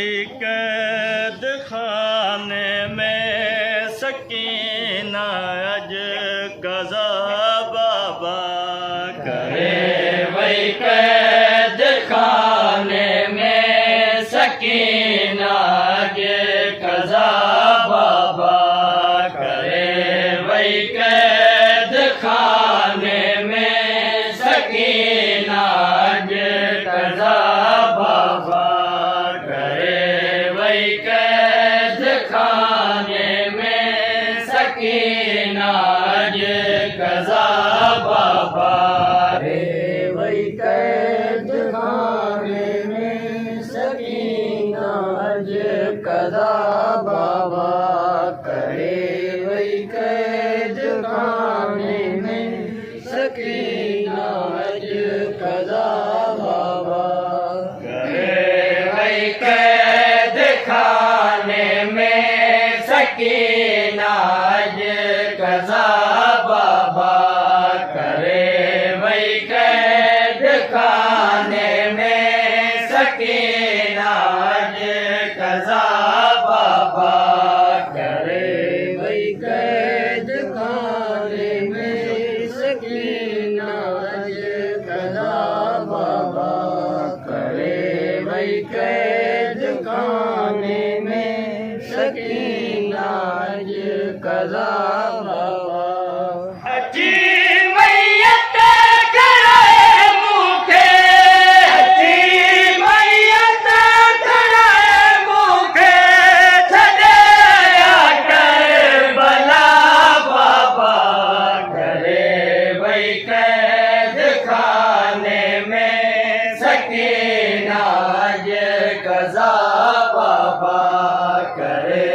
वही कैद खाने में सकीना अज कज़ा बाबा करे। वही कैद खाने में सकीना अज कज़ा बाबा करे। वही कैद खाने में सकीना अज कज़ा बाबा करे। वही कैद खाने में सकीना अज कज़ा बाबा रे। वही कैद खाने में सकीना अज कज़ा बाबा करे। वही कैद खाने में सकीना अज कज़ा बाबा करे। वही कैद खाने में सकीना अज कज़ा बाबा करे। वही कैद खाने में सकीना अज कज़ा बाबा करे। वही कैद खाने में सकीना अज कज़ा बाबा करे। वही कैद खाने में सकीना अज कज़ा बाबा अची मैयत कराए मूंखे। अची मैयत कराए मूंखे छॾे करबला बाबा करे। वही कैद खाने में सकीना अज कज़ा बाबा करे।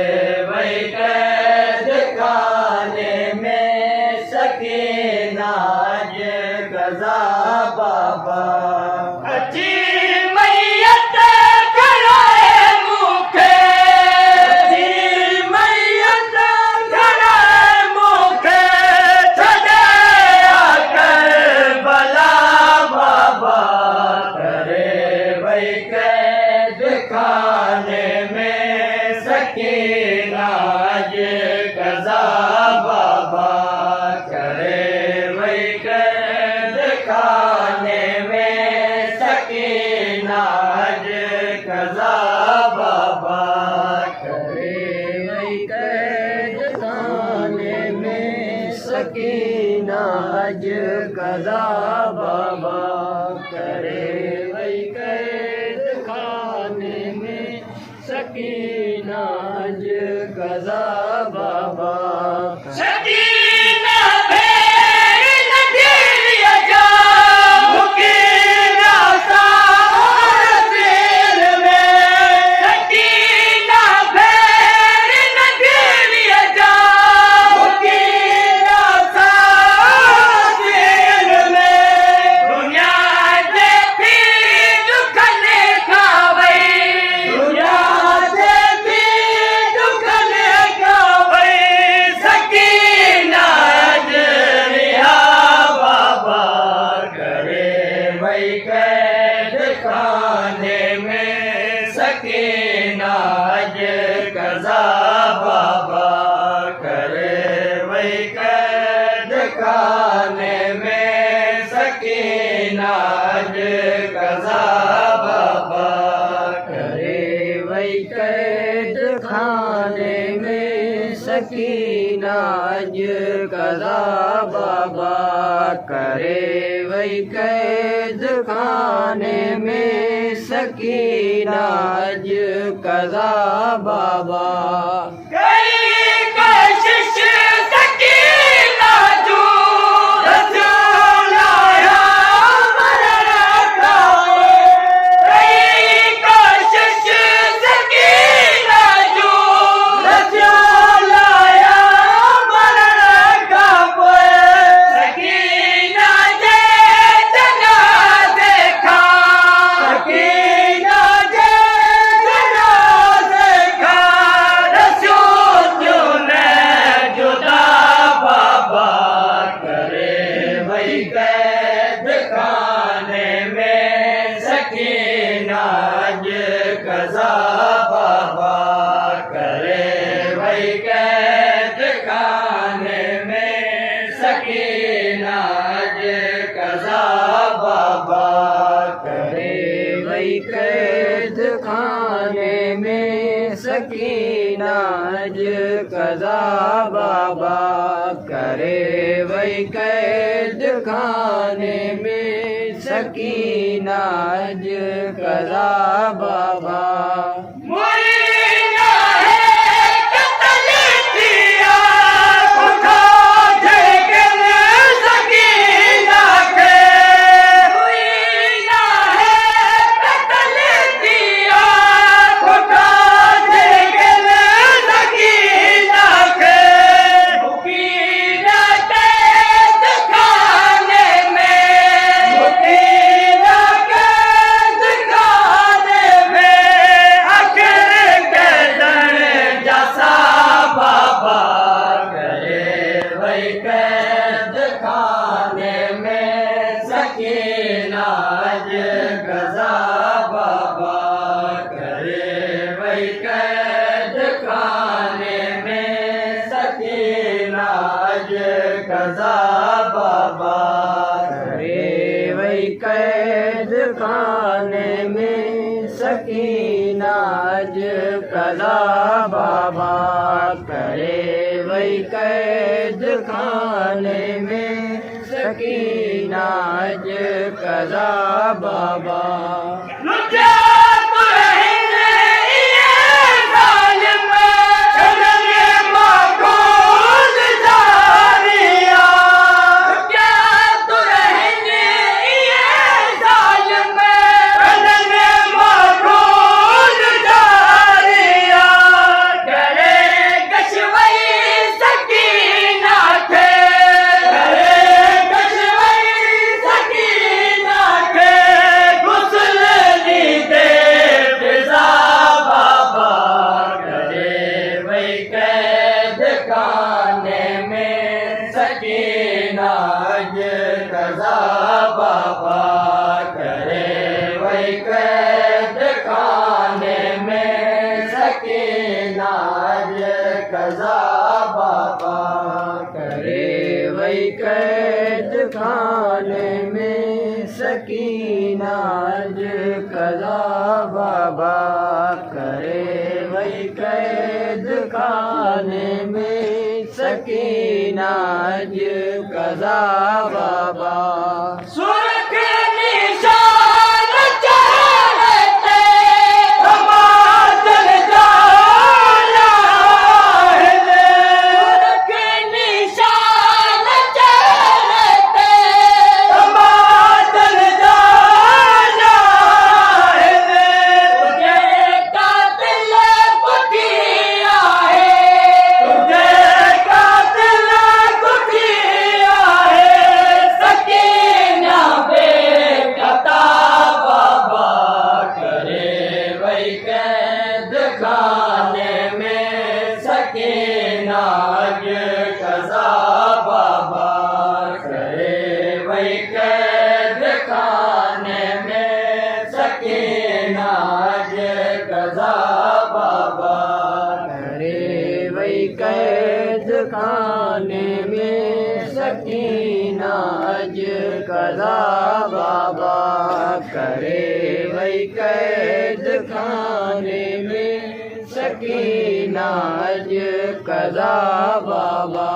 वही कैद खाने में सकीना अज कज़ा बाबा अची मैयत कराए मूंखे। अची मैयत कराए मूंखे छॾे करबला बाबा करे। वही कैद खाने में सकीना अज कज़ा बाबा करे। वही कैद खाने में सकीना अज कज़ा बाबा करे। वही कैद खाने में सकीना अज कज़ा बाबा करे। वही कैद खाने में सकीना अज कज़ा बाबा सकीना भेर नदीर जा मुकीना सारसीर में। सकीना भेर नदीर जा मुकीना सारसीर में। दुनिया जे भी दुखन खावई। दुनिया जे भी दुखन खावई। सकीना अज रिहा बाबा करे। वही कैद खाने में सकीना अज कज़ा बाबा करे। वही कैद खाने में सकीना अज कज़ा बाबा करे। वही कैद खाने में सकीना अज कज़ा बाबा करे। वही कैद खाने में सकीना अज कज़ा बाबा कई कोशिश सकीना जू रसूल आया मरण खाए। कई कोशिश सकीना जू रसूल आया मरण खाए। सकीना जे जनाज़े खा। सकीना जे जनाज़े खा। रसूल खाने में सकीना अज कज़ा बाबा करे वही कैद खाने में सकीना अज कज़ा बाबा कज़ा बाबा करे वही कैद खाने में सकीना अज कज़ा बाबा करे वही कैद खाने में सकीना अज कज़ा बाबा कज़ा बाबा करे वही कैद खाने में सकीना अज कज़ा बाबा करे वही कैद खाने में सकीना अज कज़ा बाबा करे वही कैद खाने में सकीना अज कज़ा बाबा सुरख निशान चढ़ते तमाचल जाला है सुरख निशान चढ़ते तमाचल जाला है तुझे कातिल कुटिया है तुझे कातिल कुटिया है सकीना बेकता बाबा करे वही कैद खाने में सकीना अज कज़ा बाबा करे वही कैद खाने में सकीना अज कज़ा बाबा करे वही कैद खाने में सकीना अज कज़ा बाबा करे वही कैद खाने में सकीना अज कज़ा बाबा